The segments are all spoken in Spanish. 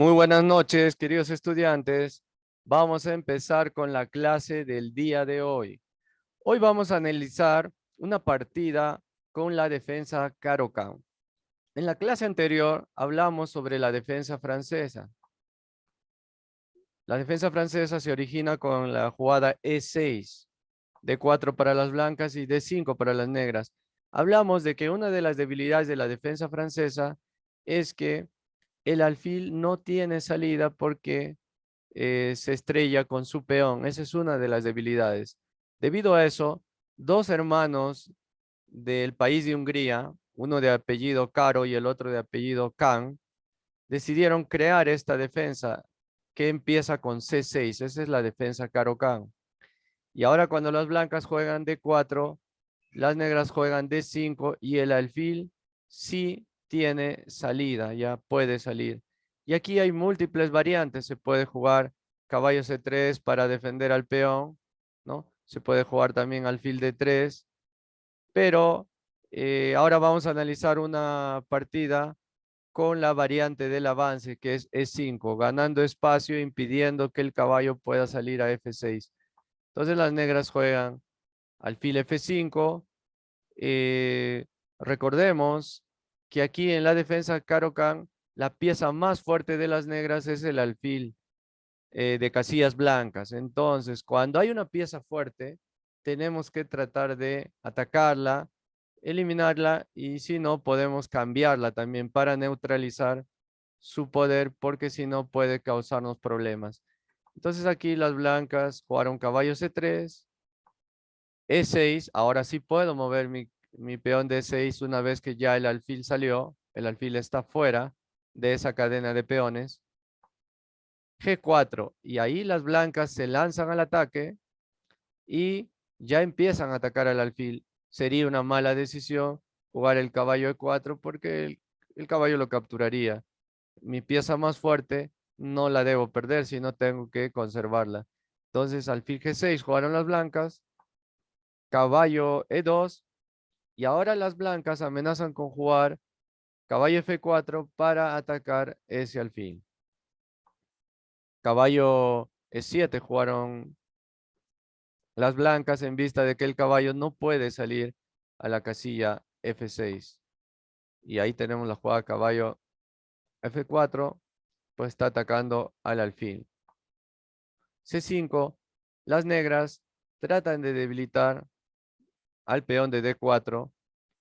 Muy buenas noches, queridos estudiantes. Vamos a empezar con la clase del día de hoy. Hoy vamos a analizar una partida con la defensa Caro-Kann. En la clase anterior hablamos sobre la defensa francesa. La defensa francesa se origina con la jugada E6, D4 para las blancas y D5 para las negras. Hablamos de que una de las debilidades de la defensa francesa es que el alfil no tiene salida porque se estrella con su peón. Esa es una de las debilidades. Debido a eso, dos hermanos del país de Hungría, uno de apellido Caro y el otro de apellido Khan, decidieron crear esta defensa que empieza con C6. Esa es la defensa Caro-Kann. Y ahora cuando las blancas juegan D4, las negras juegan D5 y el alfil sí tiene salida, ya puede salir. Y aquí hay múltiples variantes. Se puede jugar caballo C3 para defender al peón, ¿no? Se puede jugar también alfil D3, pero ahora vamos a analizar una partida con la variante del avance, que es E5, ganando espacio, impidiendo que el caballo pueda salir a F6. Entonces las negras juegan alfil F5. eh, Recordemos que aquí en la defensa Caro-Kann, la pieza más fuerte de las negras es el alfil de casillas blancas. Entonces, cuando hay una pieza fuerte, tenemos que tratar de atacarla, eliminarla y si no, podemos cambiarla también para neutralizar su poder porque si no puede causarnos problemas. Entonces aquí las blancas jugaron caballo C3, E6, ahora sí puedo mover mi peón de E6 una vez que ya el alfil salió, el alfil está fuera de esa cadena de peones. G4, y ahí las blancas se lanzan al ataque y ya empiezan a atacar al alfil. Sería una mala decisión jugar el caballo E4 porque el caballo lo capturaría. Mi pieza más fuerte no la debo perder, sino tengo que conservarla. Entonces, alfil G6 jugaron las blancas, caballo E2, y ahora las blancas amenazan con jugar caballo F4 para atacar ese alfil. Caballo E7 jugaron las blancas en vista de que el caballo no puede salir a la casilla F6. Y ahí tenemos la jugada caballo F4, pues está atacando al alfil. C5, las negras tratan de debilitar al peón de D4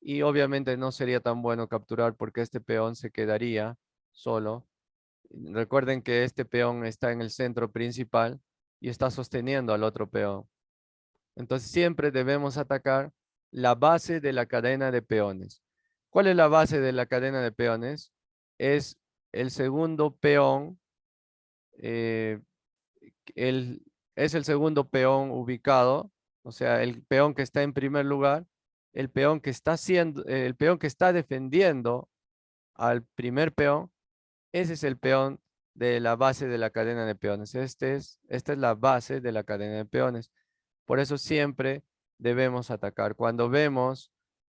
y obviamente no sería tan bueno capturar porque este peón se quedaría solo. Recuerden que este peón está en el centro principal y está sosteniendo al otro peón. Entonces siempre debemos atacar la base de la cadena de peones. ¿Cuál es la base de la cadena de peones? Es el segundo peón, eh, el, es el segundo peón ubicado, o sea, el peón que está en primer lugar, el peón que está defendiendo al primer peón, ese es el peón de la base de la cadena de peones. Esta es la base de la cadena de peones. Por eso siempre debemos atacar. Cuando vemos,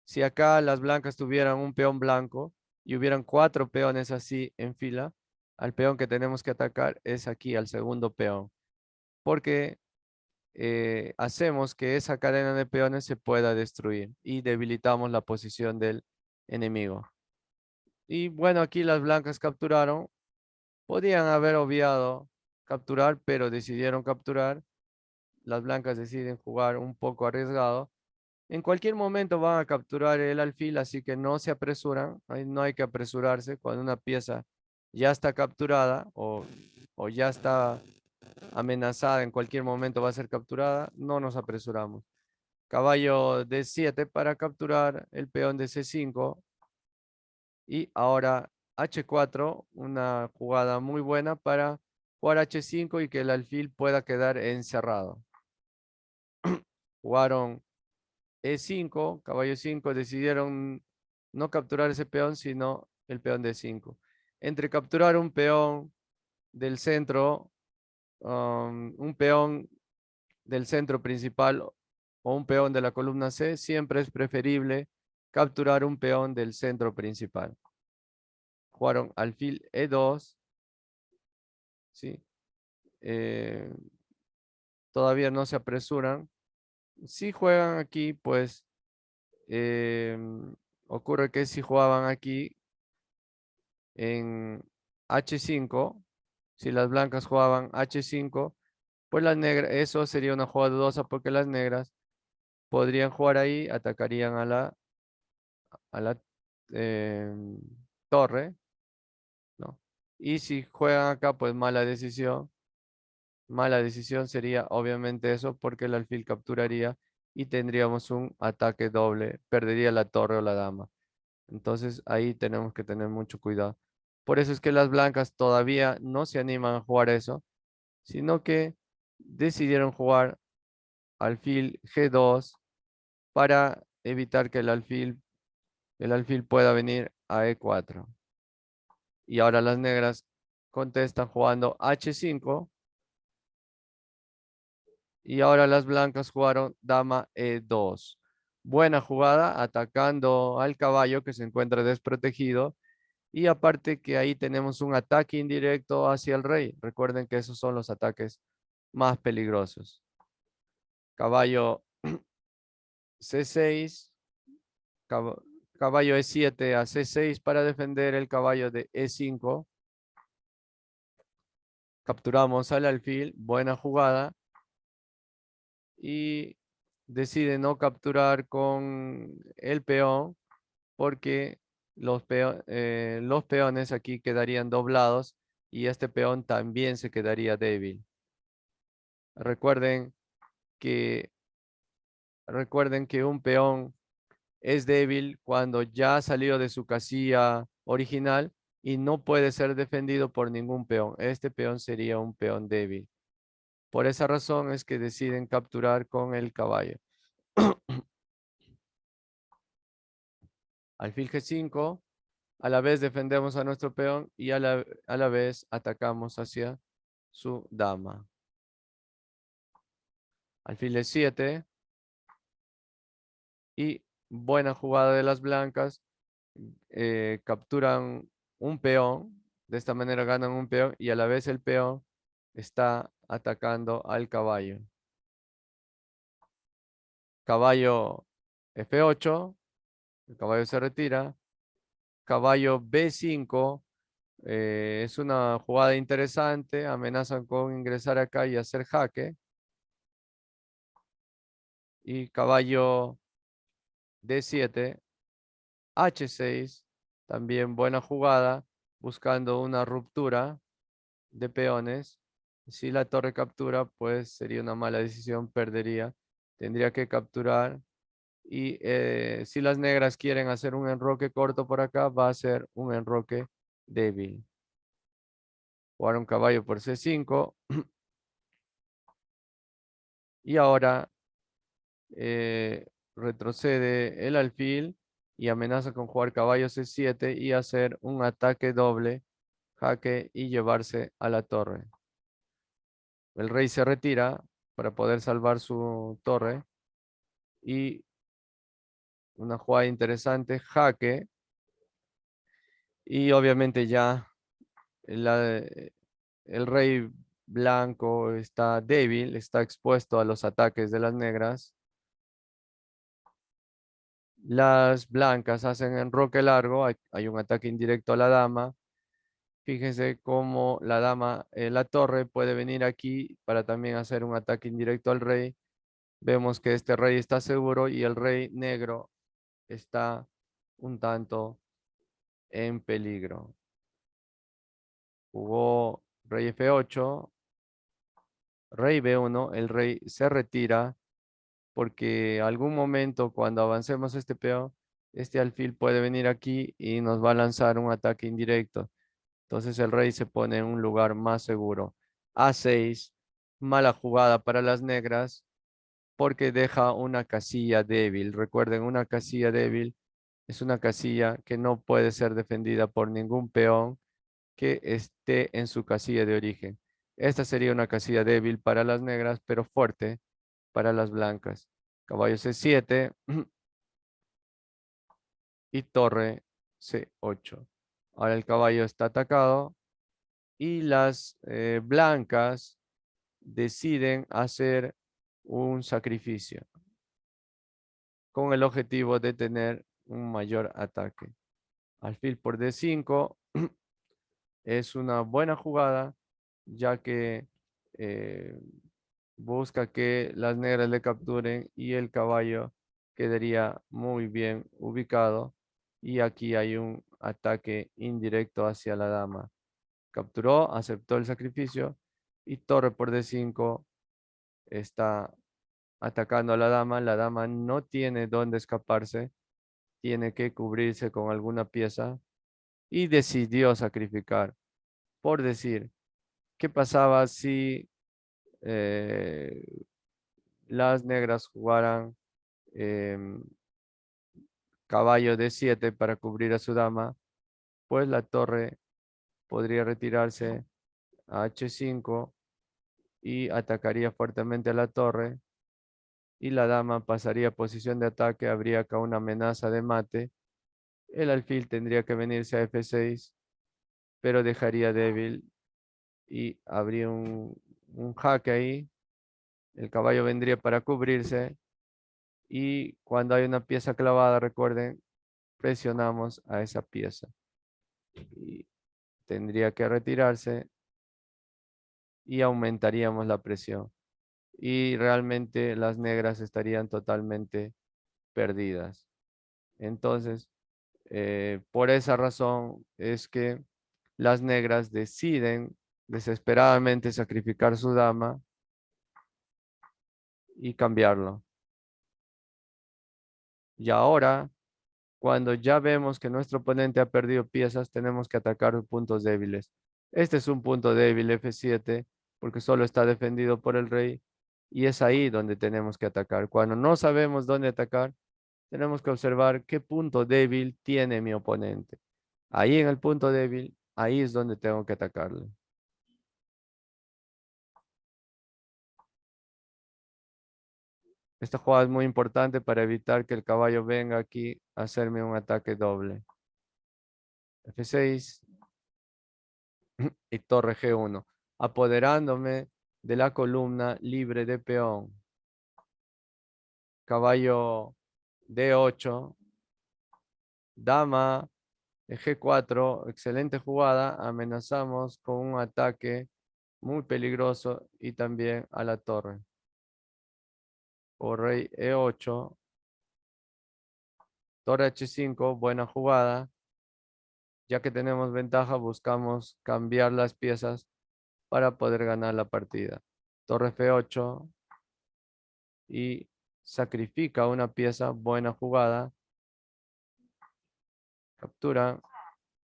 si acá las blancas tuvieran un peón blanco y hubieran 4 peones así en fila, al peón que tenemos que atacar es aquí, al segundo peón. Porque hacemos que esa cadena de peones se pueda destruir y debilitamos la posición del enemigo. Y bueno, aquí las blancas capturaron. Podían haber obviado capturar, pero decidieron capturar. Las blancas deciden jugar un poco arriesgado. En cualquier momento van a capturar el alfil, así que no se apresuran. No hay que apresurarse cuando una pieza ya está capturada o ya está amenazada, en cualquier momento va a ser capturada. No nos apresuramos. Caballo D7 para capturar el peón de C5. Y ahora H4, una jugada muy buena para jugar H5 y que el alfil pueda quedar encerrado. Jugaron E5, caballo 5, decidieron no capturar ese peón, sino el peón de 5. Entre capturar un peón del centro, un peón del centro principal o un peón de la columna C, siempre es preferible capturar un peón del centro principal. Jugaron alfil E2 ¿sí? Todavía no se apresuran. Si juegan aquí, pues ocurre que si jugaban aquí en H5, si las blancas jugaban H5, pues las negras, eso sería una jugada dudosa porque las negras podrían jugar ahí, atacarían a la em, torre, ¿no? Y si juegan acá, pues mala decisión. Mala decisión sería obviamente eso porque el alfil capturaría y tendríamos un ataque doble, perdería la torre o la dama. Entonces ahí tenemos que tener mucho cuidado. Por eso es que las blancas todavía no se animan a jugar eso, sino que decidieron jugar alfil G2 para evitar que el alfil pueda venir a E4. Y ahora las negras contestan jugando H5 y ahora las blancas jugaron dama E2. Buena jugada, atacando al caballo que se encuentra desprotegido. Y aparte que ahí tenemos un ataque indirecto hacia el rey. Recuerden que esos son los ataques más peligrosos. Caballo C6, caballo E7 a C6 para defender el caballo de E5. Capturamos al alfil, buena jugada. Y decide no capturar con el peón porque los peones aquí quedarían doblados y este peón también se quedaría débil. Recuerden que, recuerden que un peón es débil cuando ya salió de su casilla original y no puede ser defendido por ningún peón. Este peón sería un peón débil. Por esa razón es que deciden capturar con el caballo. Alfil G5, a la vez defendemos a nuestro peón y a la vez atacamos hacia su dama. Alfil E7 y buena jugada de las blancas. Capturan un peón, de esta manera ganan un peón y a la vez el peón está atacando al caballo. Caballo F8, el caballo se retira. Caballo B5, es una jugada interesante, amenazan con ingresar acá y hacer jaque. Y caballo D7, H6, también buena jugada, buscando una ruptura de peones. Si la torre captura, pues sería una mala decisión, perdería. Tendría que capturar. Y si las negras quieren hacer un enroque corto por acá, va a ser un enroque débil. Jugar un caballo por C5. Y ahora retrocede el alfil y amenaza con jugar caballo C7 y hacer un ataque doble, jaque y llevarse a la torre. El rey se retira para poder salvar su torre y una jugada interesante, jaque. Y obviamente ya el rey blanco está débil, está expuesto a los ataques de las negras. Las blancas hacen enroque largo, hay un ataque indirecto a la dama. Fíjense cómo la dama, la torre puede venir aquí para también hacer un ataque indirecto al rey. Vemos que este rey está seguro y el rey negro está un tanto en peligro. Jugó rey F8, rey B1, el rey se retira porque algún momento cuando avancemos este peón, este alfil puede venir aquí y nos va a lanzar un ataque indirecto. Entonces el rey se pone en un lugar más seguro. A6, mala jugada para las negras porque deja una casilla débil. Recuerden, una casilla débil es una casilla que no puede ser defendida por ningún peón que esté en su casilla de origen. Esta sería una casilla débil para las negras, pero fuerte para las blancas. Caballo C7 y torre C8. Ahora el caballo está atacado y las blancas deciden hacer un sacrificio con el objetivo de tener un mayor ataque. Alfil por D5 es una buena jugada, ya que eh, busca que las negras le capturen y el caballo quedaría muy bien ubicado. Y aquí hay un ataque indirecto hacia la dama. Capturó, aceptó el sacrificio y torre por D5 está atacando a la dama. La dama no tiene dónde escaparse, tiene que cubrirse con alguna pieza y decidió sacrificar. Por decir, ¿qué pasaba si eh, las negras jugaran em, caballo D7 para cubrir a su dama? Pues la torre podría retirarse a H5 y atacaría fuertemente a la torre y la dama pasaría a posición de ataque, habría acá una amenaza de mate. El alfil tendría que venirse a F6, pero dejaría débil y habría un jaque ahí. El caballo vendría para cubrirse y cuando hay una pieza clavada, recuerden, presionamos a esa pieza y tendría que retirarse y aumentaríamos la presión. Y realmente las negras estarían totalmente perdidas. Entonces, por esa razón es que las negras deciden desesperadamente sacrificar su dama y cambiarlo. Y ahora, cuando ya vemos que nuestro oponente ha perdido piezas, tenemos que atacar puntos débiles. Este es un punto débil, F7, porque solo está defendido por el rey. Y es ahí donde tenemos que atacar. Cuando no sabemos dónde atacar, tenemos que observar qué punto débil tiene mi oponente. Ahí en el punto débil, ahí es donde tengo que atacarle. Esta jugada es muy importante para evitar que el caballo venga aquí a hacerme un ataque doble. F6 y torre G1, apoderándome de la columna libre de peón. Caballo D8, dama G4, excelente jugada. Amenazamos con un ataque muy peligroso y también a la torre. O rey E8, torre H5, buena jugada. Ya que tenemos ventaja, buscamos cambiar las piezas para poder ganar la partida. Torre F8 y sacrifica una pieza, buena jugada. Captura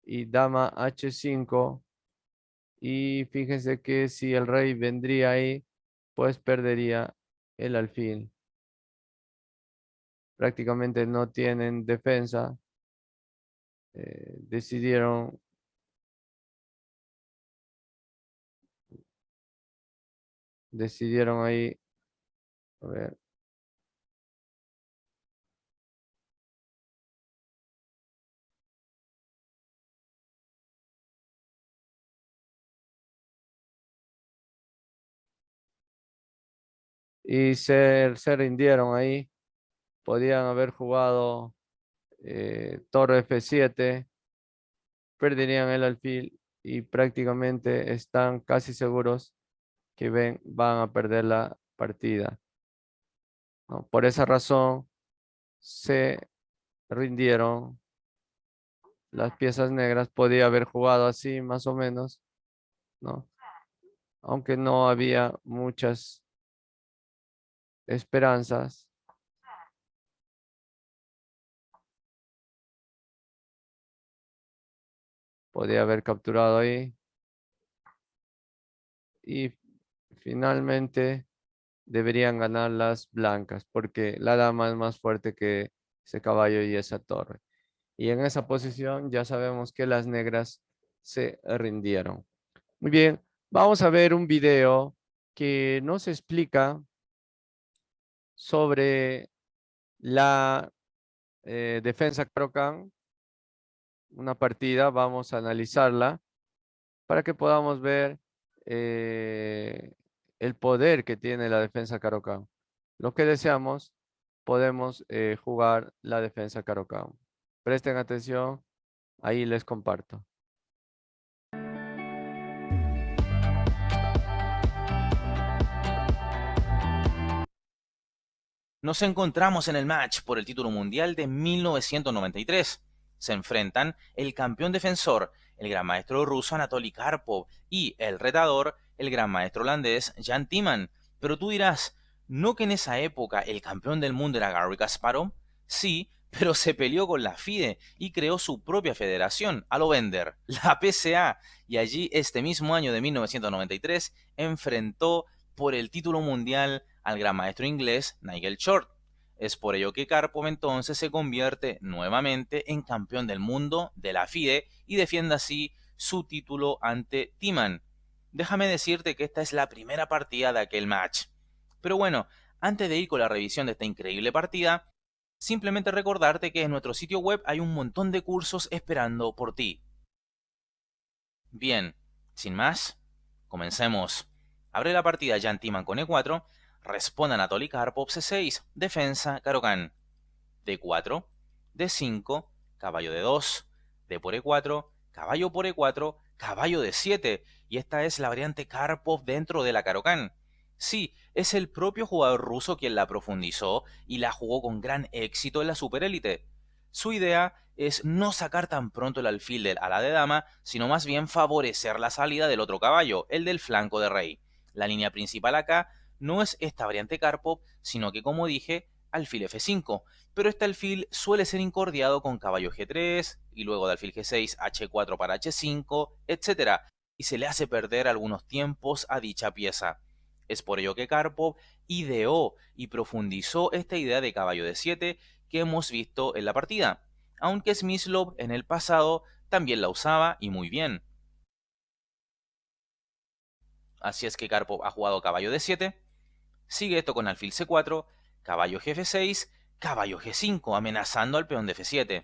y dama H5. Y fíjense que si el rey vendría ahí, pues perdería el alfil. Prácticamente no tienen defensa. Decidieron ahí, a ver, y se rindieron ahí. Podían haber jugado torre F7, perderían el alfil y prácticamente están casi seguros que van a perder la partida, ¿no? Por esa razón se rindieron. Las piezas negras podía haber jugado así más o menos, ¿no? Aunque no había muchas esperanzas. Podía haber capturado ahí y finalmente deberían ganar las blancas porque la dama es más fuerte que ese caballo y esa torre. Y en esa posición ya sabemos que las negras se rindieron. Muy bien, vamos a ver un video que nos explica sobre la defensa Caro-Kann, una partida, vamos a analizarla para que podamos ver el poder que tiene la defensa Caro-Kann. Lo que deseamos, podemos jugar la defensa Caro-Kann. Presten atención, ahí les comparto. Nos encontramos en el match por el título mundial de 1993. Se enfrentan el campeón defensor, el gran maestro ruso Anatoly Karpov, y el retador, el gran maestro holandés Jan Timman. Pero tú dirás, ¿no que en esa época el campeón del mundo era Garry Kasparov? Sí, pero se peleó con la FIDE y creó su propia federación, a lo Bender, la PSA, y allí este mismo año de 1993 enfrentó por el título mundial al gran maestro inglés Nigel Short. Es por ello que Karpov entonces se convierte nuevamente en campeón del mundo de la FIDE y defiende así su título ante Timman. Déjame decirte que esta es la primera partida de aquel match. Pero bueno, antes de ir con la revisión de esta increíble partida, simplemente recordarte que en nuestro sitio web hay un montón de cursos esperando por ti. Bien, sin más, comencemos. Abre la partida Jan Timman con E4, responde Anatoly Karpov C6, defensa Caro-Kann. D4, D5, caballo D2, D por E4, caballo por E4, caballo D7, y esta es la variante Karpov dentro de la Caro-Kann. Sí, es el propio jugador ruso quien la profundizó y la jugó con gran éxito en la superélite. Su idea es no sacar tan pronto el alfil del ala de dama, sino más bien favorecer la salida del otro caballo, el del flanco de rey. La línea principal acá no es esta variante Karpov, sino que, como dije, alfil F5, pero este alfil suele ser incordiado con caballo G3 y luego de alfil G6 H4 para H5, etc. y se le hace perder algunos tiempos a dicha pieza. Es por ello que Karpov ideó y profundizó esta idea de caballo D7 que hemos visto en la partida, aunque Smyslov en el pasado también la usaba y muy bien. Así es que Karpov ha jugado caballo D7, sigue esto con alfil C4, caballo G6, caballo G5, amenazando al peón de F7.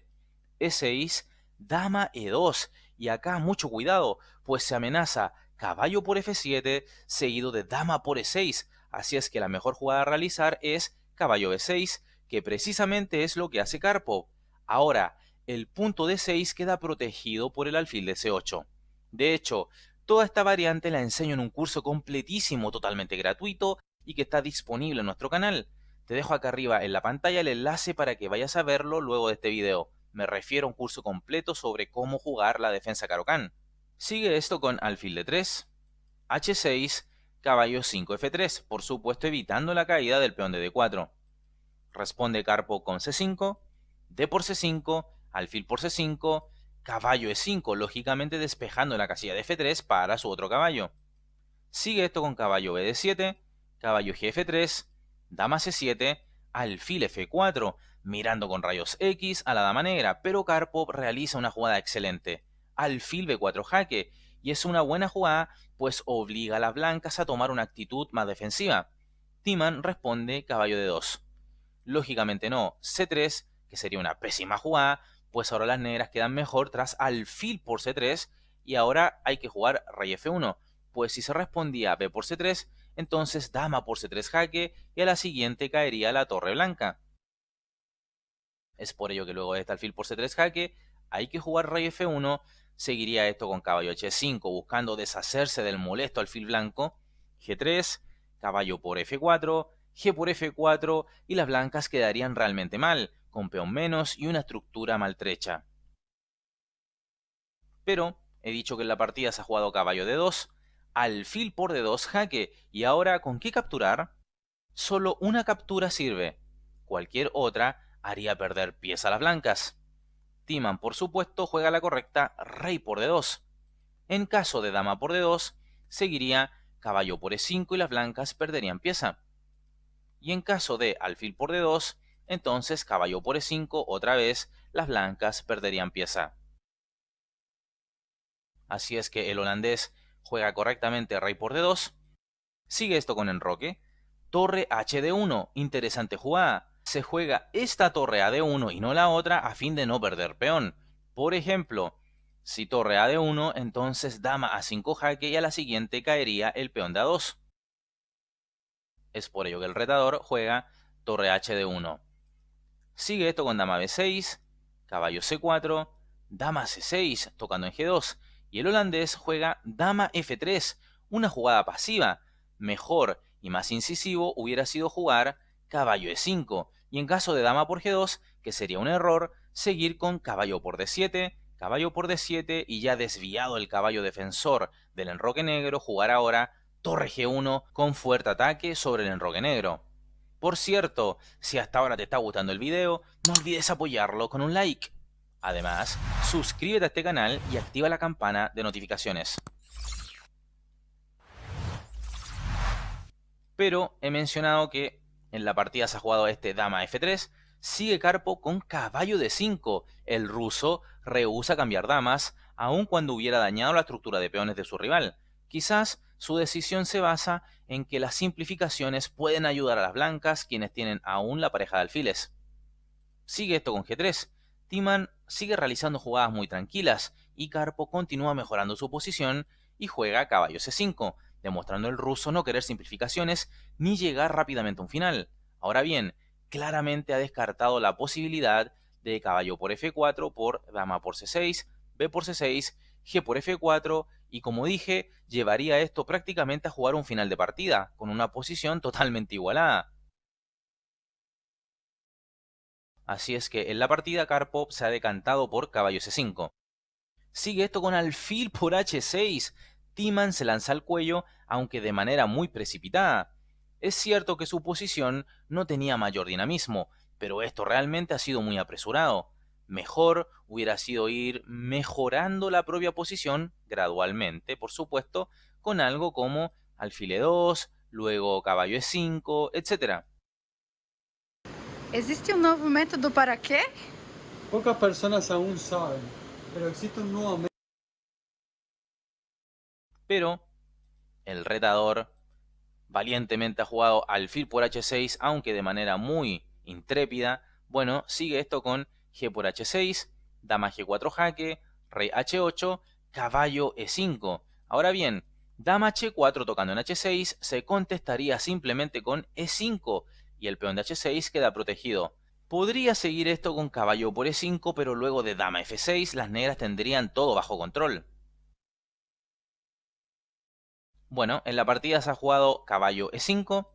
E6, dama E2, y acá mucho cuidado, pues se amenaza caballo por F7 seguido de dama por E6, así es que la mejor jugada a realizar es caballo B6, que precisamente es lo que hace Karpov. Ahora, el punto D6 queda protegido por el alfil de C8. De hecho, toda esta variante la enseño en un curso completísimo, totalmente gratuito, y que está disponible en nuestro canal. Te dejo acá arriba en la pantalla el enlace para que vayas a verlo luego de este video. Me refiero a un curso completo sobre cómo jugar la defensa Caro-Kann. Sigue esto con alfil d3, h6, caballo 5 f3, por supuesto evitando la caída del peón de d4. Responde Karpov con c5, d por c5, alfil por c5, caballo e5, lógicamente despejando la casilla de f3 para su otro caballo. Sigue esto con caballo bd7, caballo gf3, dama c7, alfil f4, mirando con rayos X a la dama negra, pero Karpov realiza una jugada excelente, alfil b4 jaque, y es una buena jugada pues obliga a las blancas a tomar una actitud más defensiva. Timman responde caballo d2. Lógicamente no, c3, que sería una pésima jugada, pues ahora las negras quedan mejor tras alfil por c3 y ahora hay que jugar rey f1, pues si se respondía b por c3, entonces dama por c3 jaque y a la siguiente caería la torre blanca. Es por ello que luego de este alfil por c3 jaque hay que jugar rey f1, seguiría esto con caballo h5 buscando deshacerse del molesto alfil blanco, g3, caballo por f4, g por f4 y las blancas quedarían realmente mal, con peón menos y una estructura maltrecha. Pero he dicho que en la partida se ha jugado caballo d2, alfil por d2 jaque, y ahora ¿con qué capturar? Solo una captura sirve, cualquier otra haría perder pieza a las blancas. Timman, por supuesto, juega la correcta rey por d2. En caso de dama por d2, seguiría caballo por e5 y las blancas perderían pieza. Y en caso de alfil por d2, entonces caballo por e5, otra vez las blancas perderían pieza. Así es que el holandés juega correctamente rey por d2. Sigue esto con enroque. Torre hd1, interesante jugada. Se juega esta torre a d1 y no la otra a fin de no perder peón. Por ejemplo, Si torre a d1, entonces dama a5 jaque y a la siguiente caería el peón de a2. Es por ello que el retador juega torre hd1. Sigue esto con dama b6, caballo c4, dama c6 tocando en g2 y el holandés juega dama f3, una jugada pasiva. Mejor y más incisivo hubiera sido jugar caballo e5 y en caso de dama por g2, que sería un error, seguir con caballo por d7 y ya desviado el caballo defensor del enroque negro, jugar ahora torre g1 con fuerte ataque sobre el enroque negro. Por cierto, si hasta ahora te está gustando el video, no olvides apoyarlo con un like. Además, suscríbete a este canal y activa la campana de notificaciones. Pero he mencionado que en la partida se ha jugado este dama f3, sigue Karpov con caballo d5. El ruso rehúsa cambiar damas, aun cuando hubiera dañado la estructura de peones de su rival. Quizás su decisión se basa en que las simplificaciones pueden ayudar a las blancas, quienes tienen aún la pareja de alfiles. Sigue esto con g3. Timan sigue realizando jugadas muy tranquilas y Karpov continúa mejorando su posición y juega caballo c5, demostrando el ruso no querer simplificaciones ni llegar rápidamente a un final. Ahora bien, claramente ha descartado la posibilidad de caballo por f4 por dama por c6, b por c6, g por f4 y como dije, llevaría esto prácticamente a jugar un final de partida, con una posición totalmente igualada. Así es que en la partida Karpov se ha decantado por caballo c5. Sigue esto con alfil por h6. Timan se lanza al cuello, aunque de manera muy precipitada. Es cierto que su posición no tenía mayor dinamismo, pero esto realmente ha sido muy apresurado. Mejor hubiera sido ir mejorando la propia posición gradualmente, por supuesto, con algo como alfil e2, luego caballo e5, etc. ¿Existe un nuevo método para qué? Pocas personas aún saben, pero existe un nuevo método. Pero el retador valientemente ha jugado alfil por h6, aunque de manera muy intrépida. Bueno, sigue esto con g por h6, dama g4 jaque, rey h8, caballo e5. Ahora bien, dama h4 tocando en h6 se contestaría simplemente con e5 y el peón de h6 queda protegido. Podría seguir esto con caballo por e5, pero luego de dama f6 las negras tendrían todo bajo control. Bueno, en la partida se ha jugado caballo e5,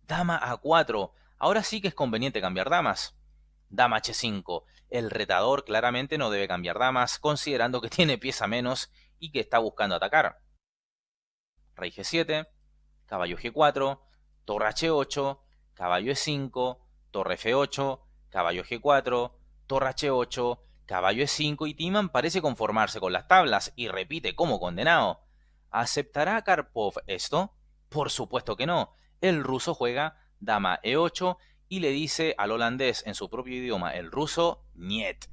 dama a4. Ahora sí que es conveniente cambiar damas. Dama h5. El retador claramente no debe cambiar damas, considerando que tiene pieza menos y que está buscando atacar. Rey g7, caballo g4, torre h8, caballo e5, torre f8, caballo g4, torre h8, caballo e5 y Timan parece conformarse con las tablas y repite como condenado. ¿Aceptará Karpov esto? Por supuesto que no. El ruso juega dama e8 y le dice al holandés en su propio idioma, el ruso, niet.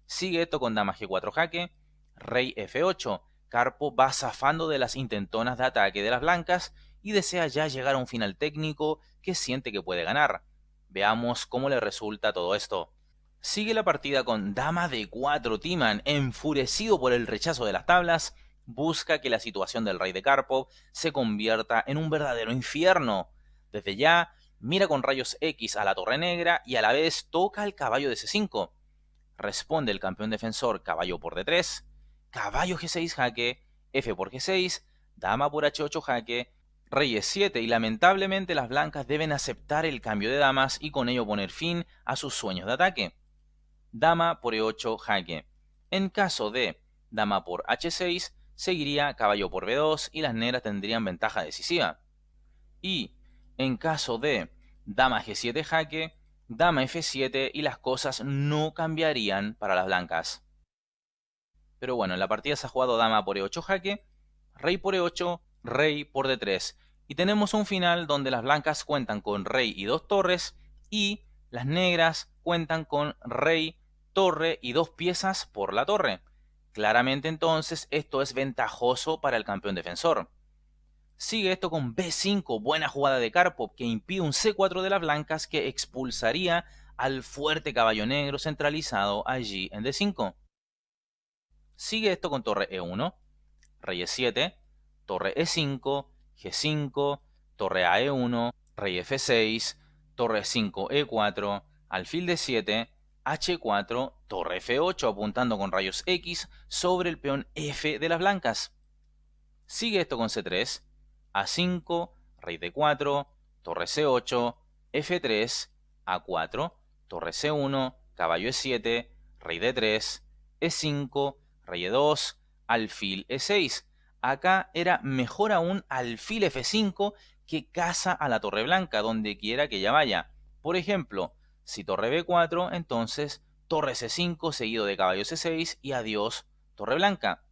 Sigue esto con dama g4 jaque, rey f8. Karpov va zafando de las intentonas de ataque de las blancas y desea ya llegar a un final técnico que siente que puede ganar. Veamos cómo le resulta todo esto. Sigue la partida con dama d4. Timan, enfurecido por el rechazo de las tablas, busca que la situación del rey de Karpov se convierta en un verdadero infierno. Desde ya, mira con rayos X a la torre negra y a la vez toca el caballo de c5. Responde el campeón defensor caballo por d3, caballo g6 jaque, f por g6, dama por h8 jaque, rey e7 y lamentablemente las blancas deben aceptar el cambio de damas y con ello poner fin a sus sueños de ataque. Dama por e8 jaque. En caso de dama por h6, seguiría caballo por b2 y las negras tendrían ventaja decisiva. Y en caso de dama g7 jaque, dama f7 y las cosas no cambiarían para las blancas. Pero bueno, en la partida se ha jugado dama por e8 jaque, rey por e8, rey por d3. Y tenemos un final donde las blancas cuentan con rey y dos torres y las negras cuentan con rey, torre y dos piezas por la torre. Claramente entonces esto es ventajoso para el campeón defensor. Sigue esto con b5, buena jugada de Karpov que impide un c4 de las blancas que expulsaría al fuerte caballo negro centralizado allí en d5. Sigue esto con torre E1, rey E7, torre E5, G5, torre a E1, rey F6, torre 5 E4, alfil D7, H4, torre F8 apuntando con rayos X sobre el peón F de las blancas. Sigue esto con C3, A5, rey D4, torre C8, F3, A4, torre C1, caballo E7, rey D3, E5, rey E2, alfil E6. Acá era mejor aún alfil F5 que caza a la torre blanca, donde quiera que ella vaya. Por ejemplo, si torre B4, entonces torre C5 seguido de caballo C6 y adiós torre blanca.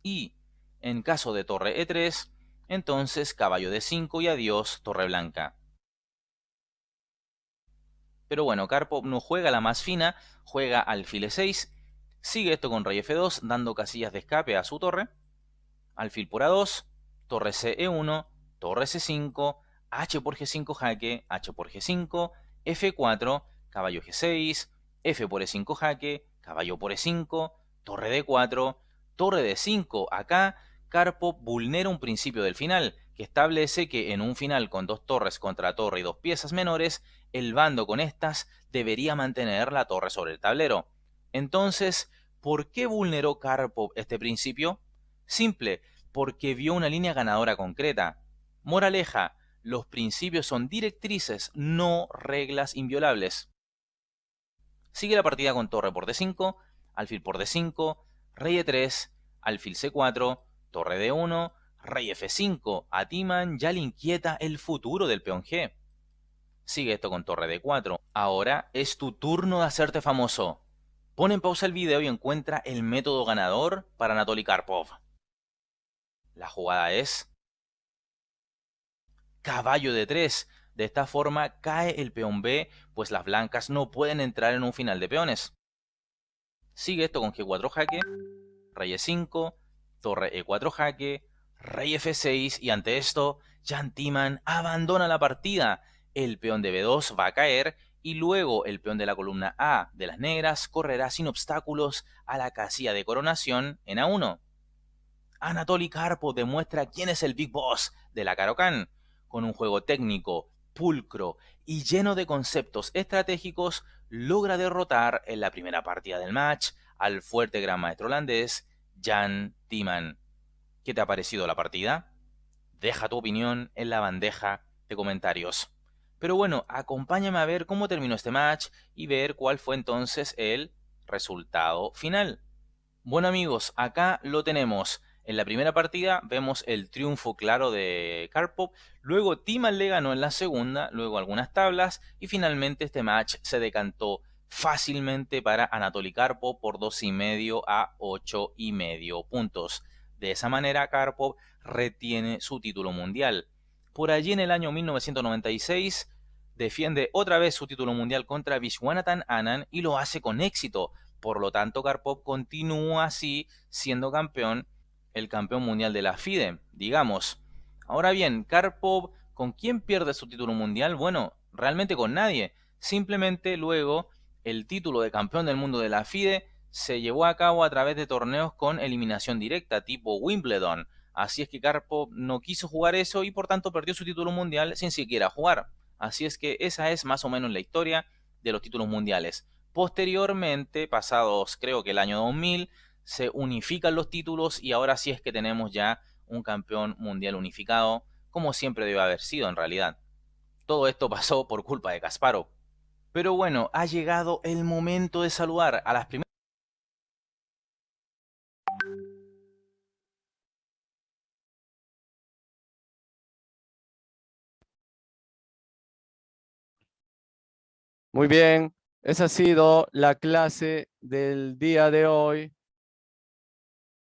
Y en caso de torre E3, entonces caballo D5 y adiós torre blanca. Pero bueno, Karpov no juega la más fina, juega alfil E6, sigue esto con rey F2, dando casillas de escape a su torre, alfil por A2, torre C1, torre C5, H por G5 jaque, H por G5, F4, caballo G6, F por E5 jaque, caballo por E5, torre D4, torre D5. Acá Karpov vulnera un principio del final, que establece que en un final con dos torres contra torre y dos piezas menores, el bando con estas debería mantener la torre sobre el tablero. Entonces, ¿por qué vulneró Karpov este principio? Simple, porque vio una línea ganadora concreta. Moraleja, los principios son directrices, no reglas inviolables. Sigue la partida con torre por D5, alfil por D5, rey E3, alfil C4, torre D1, rey F5. A Timan ya le inquieta el futuro del peón G. Sigue esto con torre D4. Ahora es tu turno de hacerte famoso. Pon en pausa el video y encuentra el método ganador para Anatoly Karpov. La jugada es caballo D3. De esta forma cae el peón B, pues las blancas no pueden entrar en un final de peones. Sigue esto con G4 jaque, rey E5, torre E4 jaque, rey F6 y ante esto Jan Timman abandona la partida. El peón de B2 va a caer y luego el peón de la columna A de las negras correrá sin obstáculos a la casilla de coronación en A1. Anatoly Karpov demuestra quién es el Big Boss de la Caro-Kann. Con un juego técnico, pulcro y lleno de conceptos estratégicos, logra derrotar en la primera partida del match al fuerte gran maestro holandés Jan Timman. ¿Qué te ha parecido la partida? Deja tu opinión en la bandeja de comentarios. Pero bueno, acompáñame a ver cómo terminó este match y ver cuál fue entonces el resultado final. Bueno amigos, acá lo tenemos. En la primera partida vemos el triunfo claro de Karpov, luego Timman le ganó en la segunda, luego algunas tablas y finalmente este match se decantó fácilmente para Anatoly Karpov por 2,5 a 8,5 puntos. De esa manera Karpov retiene su título mundial. Por allí en el año 1996 defiende otra vez su título mundial contra Viswanathan Anand y lo hace con éxito. Por lo tanto, Karpov continúa así siendo campeón, el campeón mundial de la FIDE, digamos. Ahora bien, Karpov, ¿con quién pierde su título mundial? Bueno, realmente con nadie. Simplemente luego el título de campeón del mundo de la FIDE se llevó a cabo a través de torneos con eliminación directa, tipo Wimbledon. Así es que Karpov no quiso jugar eso y por tanto perdió su título mundial sin siquiera jugar. Así es que esa es más o menos la historia de los títulos mundiales. Posteriormente, pasados creo que el año 2000, se unifican los títulos y ahora sí es que tenemos ya un campeón mundial unificado, como siempre debe haber sido en realidad. Todo esto pasó por culpa de Kasparov. Pero bueno, ha llegado el momento de saludar a las primeras. Muy bien, esa ha sido la clase del día de hoy.